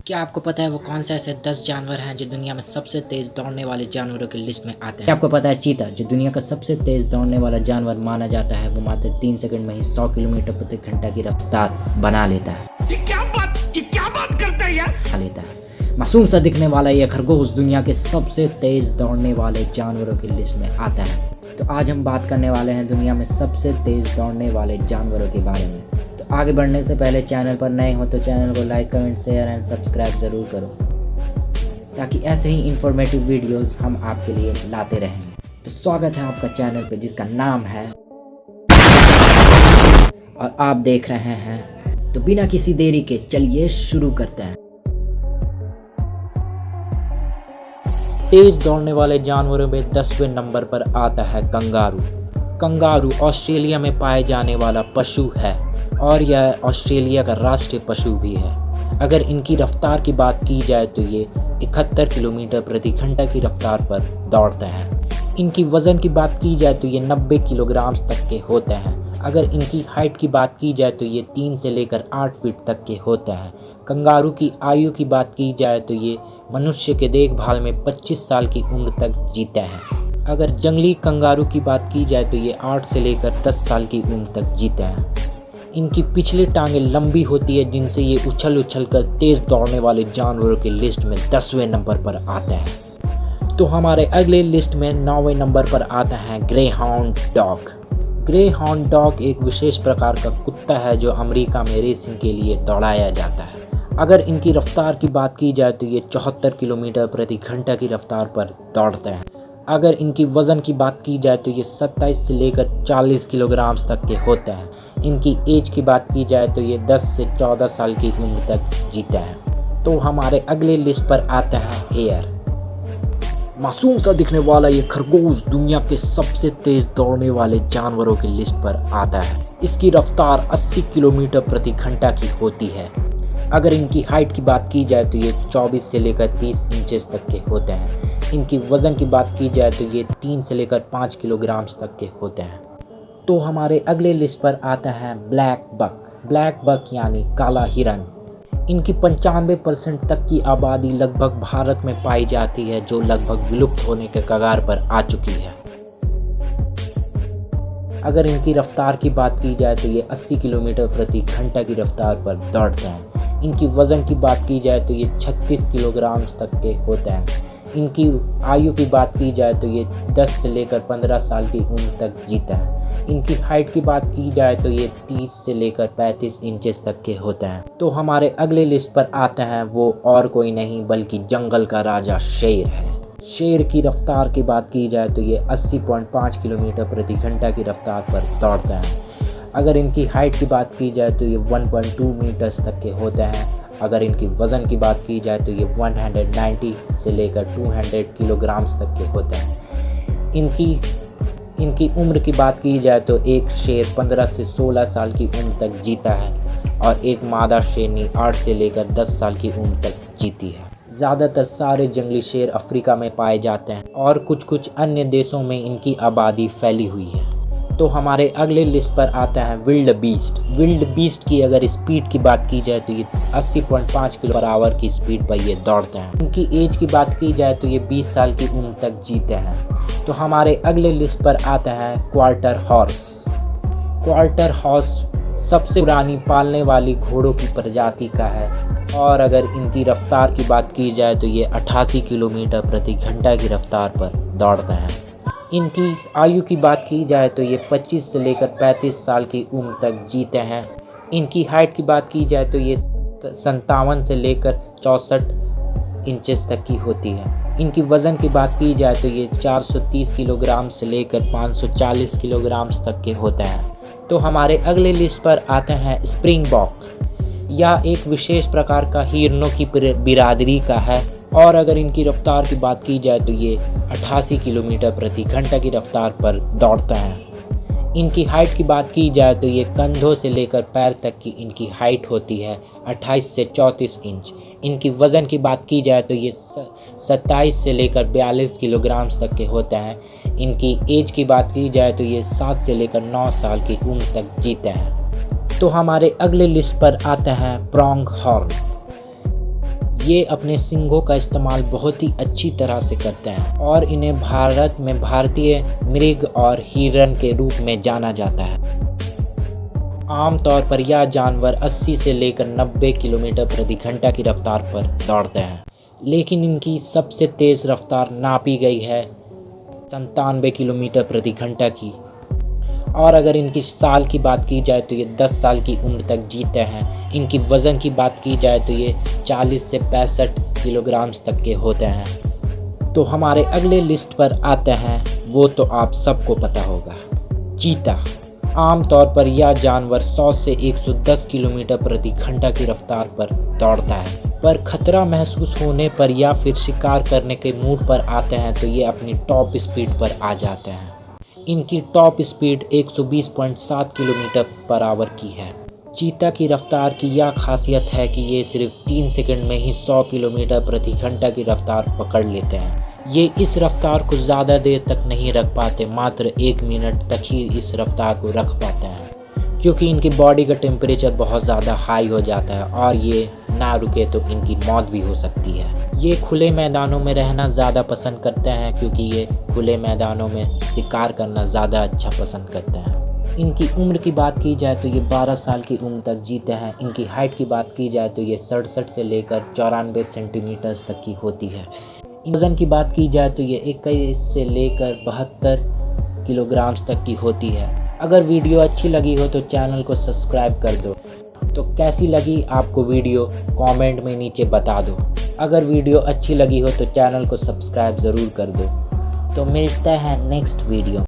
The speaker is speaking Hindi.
क्या आपको पता है वो कौन से ऐसे 10 जानवर हैं जो दुनिया में सबसे तेज दौड़ने वाले जानवरों की लिस्ट में आते हैं? क्या आपको पता है चीता जो दुनिया का सबसे तेज दौड़ने वाला जानवर माना जाता है, वो मात्र 3 सेकंड में ही 100 किलोमीटर प्रति घंटा की रफ्तार बना लेता है। ये क्या बात करता है यार? लेता है। मासूम सा दिखने वाला ये खरगोश दुनिया के सबसे तेज दौड़ने वाले जानवरों की लिस्ट में आता है। तो आज हम बात करने वाले हैं दुनिया में सबसे तेज दौड़ने वाले जानवरों के बारे में। तो आगे बढ़ने से पहले चैनल पर नए हो तो चैनल को like, comment, share and subscribe ज़रूर करो, ताकि ऐसे ही इंफॉर्मेटिव वीडियोस हम आपके लिए लाते रहेंगे। तो स्वागत है आपका चैनल पे जिसका नाम है और आप देख रहे हैं। तो बिना किसी देरी के चलिए शुरू करते हैं। तेज दौड़ने वाले जानवरों में 10वें नंबर पर आता है कंगारू। कंगारू ऑस्ट्रेलिया में पाए जाने वाला पशु है और यह ऑस्ट्रेलिया का राष्ट्रीय पशु भी है। अगर इनकी रफ्तार की बात की जाए तो ये 71 किलोमीटर प्रति घंटा की रफ्तार पर दौड़ते हैं। इनकी वज़न की बात की जाए तो ये 90 किलोग्राम तक के होते हैं। अगर इनकी हाइट की बात की जाए तो ये 3 से लेकर 8 फीट तक के होते हैं। कंगारू की आयु की बात की जाए तो ये मनुष्य के देखभाल में 25 साल की उम्र तक जीते हैं। अगर जंगली कंगारू की बात की जाए तो ये 8 से लेकर 10 साल की उम्र तक जीते हैं। इनकी पिछली टांगें लंबी होती है जिनसे ये उछल कर तेज दौड़ने वाले जानवरों की लिस्ट में 10वें नंबर पर आते हैं। तो हमारे अगले लिस्ट में 9वें नंबर पर आता है grey hound dog. Grey hound dog एक विशेष प्रकार का कुत्ता है जो अमेरिका में रेसिंग के लिए दौड़ाया जाता है। अगर इनकी रफ्तार की बात की जाए तो ये 74 किलोमीटर प्रति घंटा की रफ्तार पर दौड़ते हैं। अगर इनकी वज़न की बात की जाए तो ये 27 से लेकर 40 किलोग्राम तक के होते हैं। इनकी एज की बात की जाए तो ये 10 से 14 साल की उम्र तक जीते हैं। तो हमारे अगले लिस्ट पर आता है हेयर। मासूम सा दिखने वाला ये खरगोश दुनिया के सबसे तेज दौड़ने वाले जानवरों की लिस्ट पर आता है। इसकी रफ्तार 80 किलोमीटर प्रति घंटा की होती है। अगर इनकी हाइट की बात की जाए तो ये 24 से लेकर 30 इंचेस तक के होते हैं। इनकी वज़न की बात की जाए तो ये 3 से लेकर 5 किलोग्राम तक के होते हैं। तो हमारे अगले लिस्ट पर आता है ब्लैक बक। ब्लैक बक यानी काला हिरन। इनकी 95% तक की आबादी लगभग भारत में पाई जाती है, जो लगभग विलुप्त होने के कगार पर आ चुकी है। अगर इनकी रफ्तार की बात की जाए तो ये 80 किलोमीटर प्रति घंटा की रफ्तार पर दौड़ते हैं। इनकी वज़न की बात की जाए तो ये 36 किलोग्राम तक के होते हैं। इनकी आयु की बात की जाए तो ये 10 से लेकर 15 साल की उम्र तक जीते हैं। इनकी हाइट की बात की जाए तो ये 30 से लेकर 35 इंचेस तक के होते हैं। तो हमारे अगले लिस्ट पर आते हैं वो और कोई नहीं बल्कि जंगल का राजा शेर है। शेर की रफ्तार की बात की जाए तो ये 80.5 किलोमीटर प्रति घंटा की रफ्तार पर दौड़ते हैं। अगर इनकी हाइट की बात की जाए तो ये 1.2 मीटर्स तक के होते हैं। अगर इनकी वज़न की बात की जाए तो ये 190 से लेकर 200 किलोग्राम तक के होते हैं। इनकी उम्र की बात की जाए तो एक शेर 15 से 16 साल की उम्र तक जीता है और एक मादा शेरनी 8 से लेकर 10 साल की उम्र तक जीती है। ज़्यादातर सारे जंगली शेर अफ्रीका में पाए जाते हैं और कुछ अन्य देशों में इनकी आबादी फैली हुई है। तो हमारे अगले लिस्ट पर आता है विल्ड बीस्ट। विल्ड बीस्ट की अगर स्पीड की बात की जाए तो ये 80.5 किलोमीटर की स्पीड पर ये दौड़ते हैं। इनकी एज की बात की जाए तो ये 20 साल की उम्र तक जीते हैं। तो हमारे अगले लिस्ट पर आता है क्वार्टर हॉर्स। क्वार्टर हॉर्स सबसे पुरानी पालने वाली घोड़ों की प्रजाति का है और अगर इनकी रफ्तार की बात की जाए तो ये 88 किलोमीटर प्रति घंटा की रफ्तार पर दौड़ते हैं। इनकी आयु की बात की जाए तो ये 25 से लेकर 35 साल की उम्र तक जीते हैं। इनकी हाइट की बात की जाए तो ये 57 से लेकर 64 इंचेस तक की होती है। इनकी वज़न की बात की जाए तो ये 430 किलोग्राम से लेकर 540 किलोग्राम तक के होते हैं। तो हमारे अगले लिस्ट पर आते हैं स्प्रिंगबॉक। यह एक विशेष प्रकार का हिरनों की बिरादरी का है और अगर इनकी रफ्तार की बात की जाए तो ये 88 किलोमीटर प्रति घंटा की रफ्तार पर दौड़ते हैं। इनकी हाइट की बात की जाए तो ये कंधों से लेकर पैर तक की इनकी हाइट होती है 28 से 34 इंच। इनकी वज़न की बात की जाए तो ये 27 से लेकर 42 किलोग्राम तक के होते हैं। इनकी एज की बात की जाए तो ये 7 से लेकर 9 साल की उम्र तक जीते हैं। तो हमारे अगले लिस्ट पर आते हैं प्रोंग हॉर्न। ये अपने सींगों का इस्तेमाल बहुत ही अच्छी तरह से करते हैं और इन्हें भारत में भारतीय मृग और हिरण के रूप में जाना जाता है। आमतौर पर यह जानवर 80 से लेकर 90 किलोमीटर प्रति घंटा की रफ्तार पर दौड़ते हैं, लेकिन इनकी सबसे तेज़ रफ्तार नापी गई है 97 किलोमीटर प्रति घंटा की। और अगर इनकी साल की बात की जाए तो ये 10 साल की उम्र तक जीते हैं। इनकी वज़न की बात की जाए तो ये 40 से 65 किलोग्राम तक के होते हैं। तो हमारे अगले लिस्ट पर आते हैं, वो तो आप सबको पता होगा, चीता। आमतौर पर यह जानवर 100 से 110 किलोमीटर प्रति घंटा की रफ्तार पर दौड़ता है, पर खतरा महसूस होने पर या फिर शिकार करने के मूड पर आते हैं तो ये अपनी टॉप स्पीड पर आ जाते हैं। इनकी top speed 120.7 kilometre per hour की है। चीता की रफ्तार की यह खासियत है कि ये सिर्फ 3 सेकंड में ही 100 किलोमीटर प्रति घंटा की रफ्तार पकड़ लेते हैं। ये इस रफ्तार को ज़्यादा देर तक नहीं रख पाते, मात्र 1 मिनट तक ही इस रफ्तार को रख पाते हैं, क्योंकि इनकी बॉडी का टेम्परेचर बहुत ज़्यादा हाई हो जाता है और ये ना रुके तो इनकी मौत भी हो सकती है। ये खुले मैदानों में रहना ज़्यादा पसंद करते हैं, क्योंकि ये खुले मैदानों में शिकार करना ज़्यादा अच्छा पसंद करते हैं। इनकी उम्र की बात की जाए तो ये 12 साल की उम्र तक जीते हैं। इनकी हाइट की बात की जाए तो ये 67 से लेकर 94 सेंटीमीटर तक की होती है। वज़न की बात की जाए तो ये 21 से लेकर 72 किलोग्राम तक की होती है। अगर वीडियो अच्छी लगी हो तो चैनल को सब्सक्राइब कर दो। तो कैसी लगी आपको वीडियो कमेंट में नीचे बता दो। अगर वीडियो अच्छी लगी हो तो चैनल को सब्सक्राइब ज़रूर कर दो। तो मिलते हैं नेक्स्ट वीडियो।